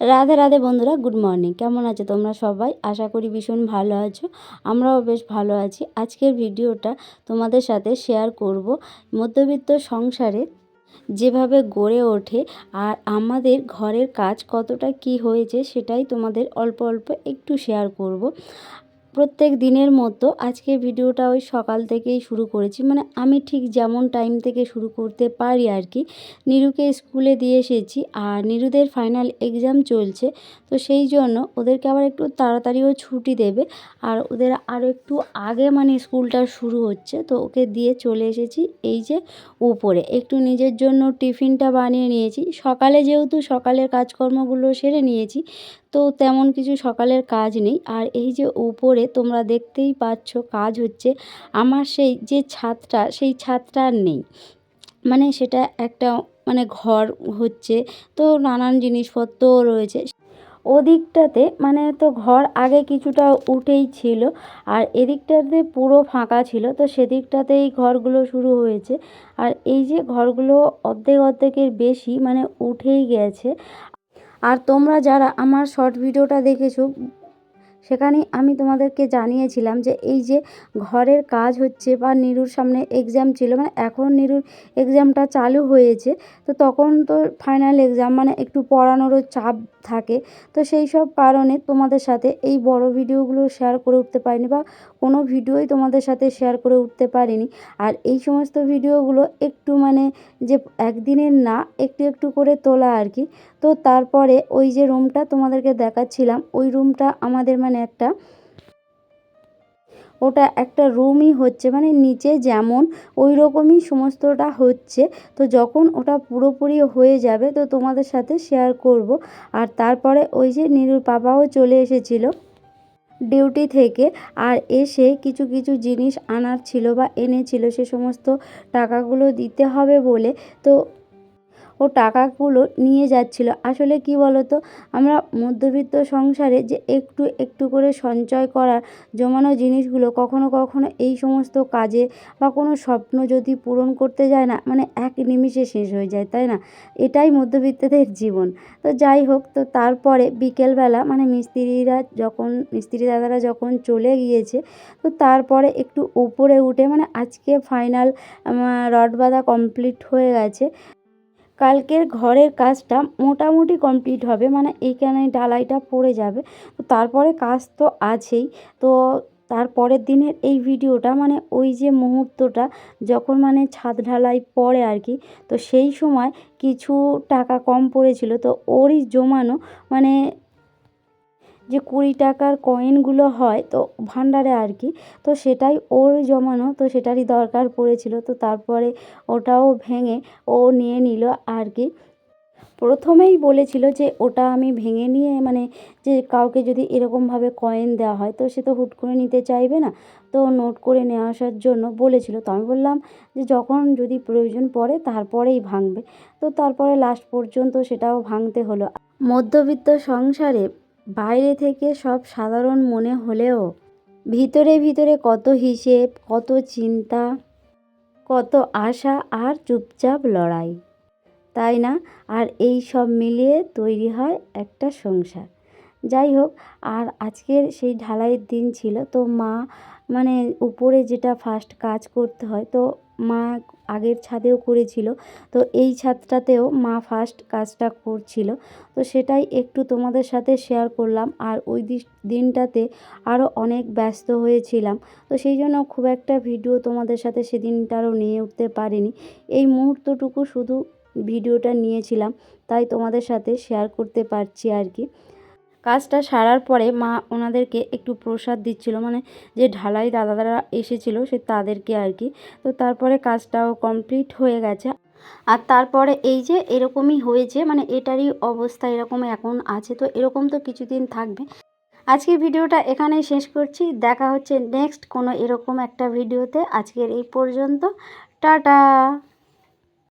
রাধে রাধে বন্ধুরা, good morning. কেমন আছো তোমরা সবাই? আশা করি ভীষণ ভালো আছো। আমরাও বেশ ভালো আছি। আজকের ভিডিওটা তোমাদের সাথে শেয়ার করব মধ্যবিত্ত সংসারে যেভাবে গড়ে ওঠে আর আমাদের ঘরের কাজ কতটা কি হয়েছে সেটাই তোমাদের অল্প অল্প একটু শেয়ার করব। প্রত্যেক দিনের মতো আজকে ভিডিওটা ওই সকাল থেকেই শুরু করেছি, মানে আমি ঠিক যেমন টাইম থেকে শুরু করতে পারি আর কি। নিরুকে স্কুলে দিয়ে এসেছি আর নিরুদের ফাইনাল এক্সাম চলছে, তো সেই জন্য ওদেরকে আবার একটু তাড়াতাড়িও ছুটি দেবে আর ওদের আরও একটু আগে মানে স্কুলটা শুরু হচ্ছে, তো ওকে দিয়ে চলে এসেছি এই যে উপরে। একটু নিজের জন্য টিফিনটা বানিয়ে নিয়েছি সকালে, যেহেতু সকালের কাজকর্মগুলো সেরে নিয়েছি, তো তেমন কিছু সকালের কাজ নেই। আর এই যে উপরে তোমরা দেখতেই পাচ্ছ কাজ হচ্ছে। আমার সেই যে ছাদটা, সেই ছাদটা আর নেই, মানে সেটা একটা মানে ঘর হচ্ছে, তো নানান জিনিসপত্র রয়েছে ওদিকটাতে, মানে তো ঘর আগে কিছুটা উঠেই ছিল আর এদিকটাতে পুরো ফাঁকা ছিল, তো সেদিকটাতেই ঘরগুলো শুরু হয়েছে। আর এই যে ঘরগুলো অর্ধেকের বেশি মানে উঠেই গেছে। আর তোমরা যারা আমার শর্ট ভিডিওটা দেখেছো সেখানে আমি তোমাদেরকে জানিয়েছিলাম যে এই যে ঘরের কাজ হচ্ছে বা নিরুর সামনে এক্সাম ছিল, মানে এখন নিরুর এক্সামটা চালু হয়েছে, তো তখন তো ফাইনাল এক্সাম মানে একটু পড়ানোরও চাপ থাকে, তো সেই সব কারণে তোমাদের সাথে এই বড় ভিডিওগুলো শেয়ার করে উঠতে পারিনি বা কোনো ভিডিওই তোমাদের সাথে শেয়ার করে উঠতে পারিনি। আর এই সমস্ত ভিডিওগুলো একটু মানে যে একদিনের না, একটু একটু করে তোলা আর কি। তো তারপরে ওই যে রুমটা তোমাদেরকে দেখাচ্ছিলাম, ওই রুমটা আমাদের মানে ওটা একটা রুমই হচ্ছে, মানে নিচে যেমন ওই রকমই সমস্তটা হচ্ছে। তো যখন ওটা পুরোপুরি হয়ে যাবে তো তোমাদের সাথে শেয়ার করব। আর তারপরে ওই যে নীরুর পাপাও চলে এসেছিলো ডিউটি থেকে, আর এসে কিছু কিছু জিনিস আনার ছিল বা এনেছিল, সে সমস্ত টাকাগুলো দিতে হবে বলে তো ও টাকাগুলো নিয়ে যাচ্ছিল। আসলে কি বলো তো, আমরা মধ্যবিত্ত সংসারে যে একটু একটু করে সঞ্চয় করা জমানো জিনিসগুলো কখনো কখনো এই সমস্ত কাজে বা কোনো স্বপ্ন যদি পূরণ করতে যায় না, মানে এক নিমিষে শেষ হয়ে যায়, তাই না? এটাই মধ্যবিত্তদের জীবন। তো যাই হোক, তো তারপরে বিকেলবেলা মানে মিস্ত্রি দাদারা যখন চলে গিয়েছে, তো তারপরে একটু উপরে উঠে মানে আজকে ফাইনাল রড বাঁধা কমপ্লিট হয়ে গেছে। কালকের ঘরের কাজটা মোটামুটি কমপ্লিট হবে, মানে এইখানে ঢালাইটা পড়ে যাবে, তো তারপরে কাজ তো আছেই। তো তারপরের দিনের এই ভিডিওটা মানে ওই যে মুহূর্তটা যখন মানে ছাদ ঢালাই পড়ে আর কি, তো সেই সময় কিছু টাকা কম পড়েছিল, তো ওরই জমানো মানে যে 20 টাকার কয়েনগুলো হয় তো ভান্ডারে আর কি, তো সেটাই ওর জমানো, তো সেটারই দরকার পড়েছিল, তো তারপরে ওটাও ভেঙে ও নিয়ে নিল আর কি। প্রথমেই বলেছিল যে ওটা আমি ভেঙে নিয়ে মানে যে কাউকে যদি এরকমভাবে কয়েন দেওয়া হয় তো সে তো হুট করে নিতে চাইবে না, তো নোট করে নিয়ে আসার জন্য বলেছিল। তো আমি বললাম যে যখন যদি প্রয়োজন পড়ে তারপরেই ভাঙবে, তো তারপরে লাস্ট পর্যন্ত সেটাও ভাঙতে হলো। মধ্যবিত্ত সংসারে বাইরে থেকে সব সাধারণ মনে হলেও ভিতরে ভিতরে কত হিসেব, কত চিন্তা, কত আশা আর চুপচাপ লড়াই, তাই না? আর এই সব মিলিয়ে তৈরি হয় একটা সংসার। যাই হোক, আর আজকের সেই ঢালাইয়ের দিন ছিল, তো মা মানে উপরে যেটা ফার্স্ট কাজ করতে হয়, তো মা আগের ছাদেও করেছিল, তো এই ছাদটাতেও মা ফার্স্ট কাজটা করছিল, তো সেটাই একটু তোমাদের সাথে শেয়ার করলাম। আর ওই দিনটাতে আরও অনেক ব্যস্ত হয়েছিলাম, তো সেই জন্য খুব একটা ভিডিও তোমাদের সাথে সেদিনটারও নিয়ে উঠতে পারিনি। এই মুহূর্তটুকু শুধু ভিডিওটা নিয়েছিলাম, তাই তোমাদের সাথে শেয়ার করতে পারছি আর কি। কাজটা সারার পরে মা ওনাদেরকে একটু প্রসাদ দিচ্ছিল, মানে যে ঢালাই দাদারা এসেছিলো সে তাদেরকে আর কি। তো তারপরে কাজটাও কমপ্লিট হয়ে গেছে। আর তারপরে এই যে এরকমই হয়েছে, মানে এটারই অবস্থা এরকম এখন আছে, তো এরকম তো কিছুদিন থাকবে। আজকের ভিডিওটা এখানেই শেষ করছি, দেখা হচ্ছে নেক্সট কোনো এরকম একটা ভিডিওতে। আজকের এই পর্যন্ত, টাটা।